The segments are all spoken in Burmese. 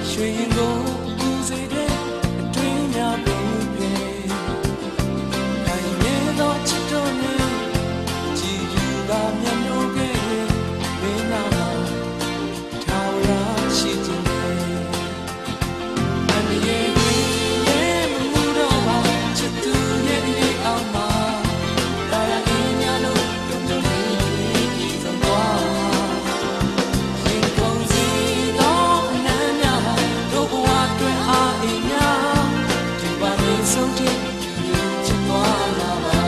ရွှေရင်ကိုပူစေတဲ့အတွင်းများပူပြေနိုင်နေသောချစ်တော်နဲ့ကြည်ယူသာမျက်နှာကမင်းနာမှာထာဝရရှိခြင်းနဲ့အန္တရာယ်ရဲ့မမှုတော့ပါချစ်သူရဲ့ဒီအောင်မှာဒါရင်းများလို့ကြုံကြုံလေးကြီးဆုံးသွားရင်ကုန်စီတော့အနမ်းများတို့ဘဝတွင်အားအင်းများဒီပါမင်းဆုံးတဲ့ချစ်သွားလာပါ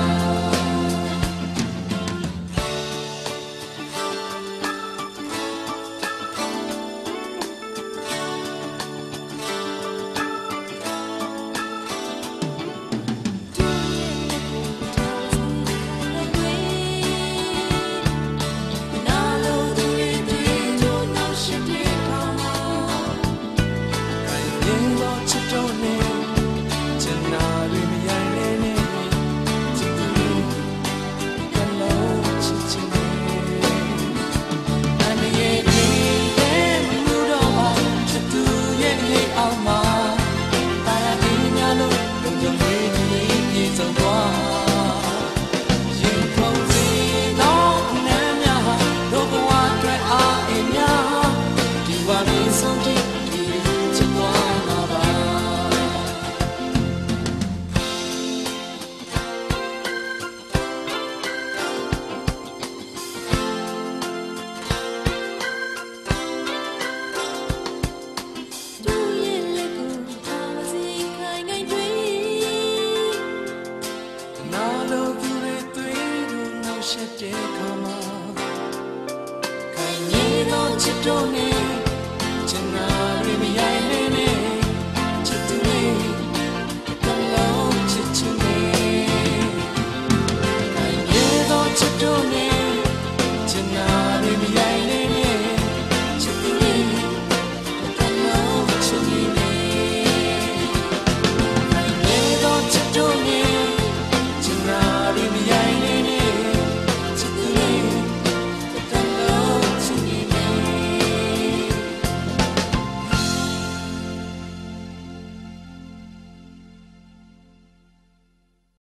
ချစ်တဲ့ခါမှာခိုင်နေသောချစ်တော်နဲ့